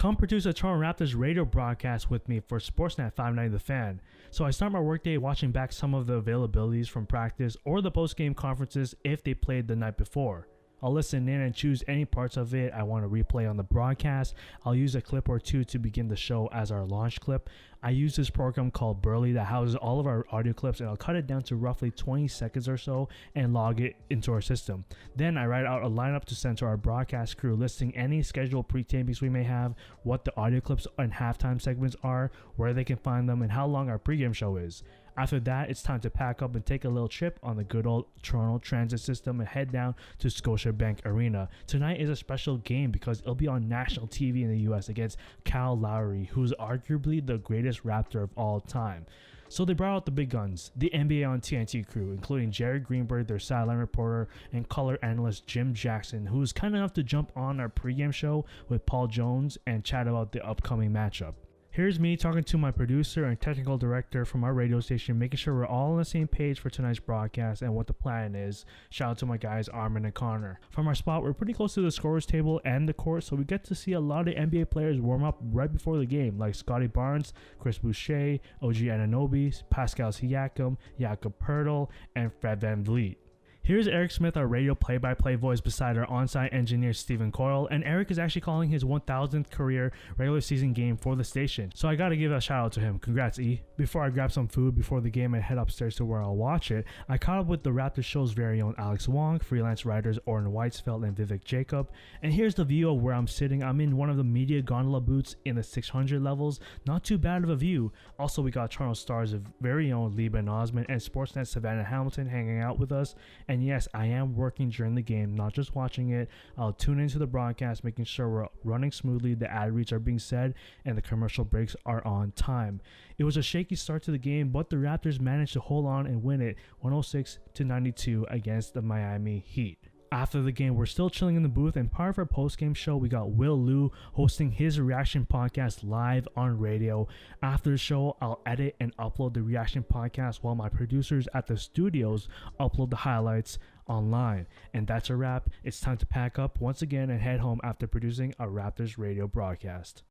Come produce a Toronto Raptors radio broadcast with me for Sportsnet 590 The Fan. So I start my workday watching back some of the availabilities from practice or the post-game conferences if they played the night before. I'll listen in and choose any parts of it I want to replay on the broadcast. I'll use a clip or two to begin the show as our launch clip. I use this program called Burley that houses all of our audio clips, and I'll cut it down to roughly 20 seconds or so and log it into our system. Then I write out a lineup to send to our broadcast crew listing any scheduled pre-tapings we may have, what the audio clips and halftime segments are, where they can find them, and how long our pregame show is. After that, it's time to pack up and take a little trip on the good old Toronto transit system and head down to Scotiabank Arena. Tonight is a special game because it'll be on national TV in the US against Kyle Lowry, who's arguably the greatest Raptor of all time. So they brought out the big guns, the NBA on TNT crew, including Jerry Greenberg, their sideline reporter, and color analyst Jim Jackson, who was kind enough to jump on our pregame show with Paul Jones and chat about the upcoming matchup. Here's me talking to my producer and technical director from our radio station, making sure we're all on the same page for tonight's broadcast and what the plan is. Shout out to my guys Armin and Connor. From our spot, we're pretty close to the scorer's table and the court, so we get to see a lot of NBA players warm up right before the game, like Scotty Barnes, Chris Boucher, OG Anunoby, Pascal Siakam, Jakob Poeltl, and Fred VanVleet. Here's Eric Smith, our radio play-by-play voice, beside our on-site engineer Stephen Coyle, and Eric is actually calling his 1000th career regular season game for the station, so I gotta give a shout out to him. Congrats, E. Before I grab some food before the game and head upstairs to where I'll watch it, I caught up with the Raptors show's very own Alex Wong, freelance writers Orrin Weisfeld and Vivek Jacob, and here's the view of where I'm sitting. I'm in one of the media gondola booths in the 600 levels. Not too bad of a view. Also, we got Toronto Stars' very own Liban Osman and Sportsnet Savannah Hamilton hanging out with us. And yes, I am working during the game, not just watching it. I'll tune into the broadcast, making sure we're running smoothly, the ad reads are being said, and the commercial breaks are on time. It was a shaky start to the game, but the Raptors managed to hold on and win it 106-92 against the Miami Heat. After the game, we're still chilling in the booth, and part of our post-game show, we got Will Liu hosting his reaction podcast live on radio. After the show, I'll edit and upload the reaction podcast while my producers at the studios upload the highlights online. And that's a wrap. It's time to pack up once again and head home after producing a Raptors radio broadcast.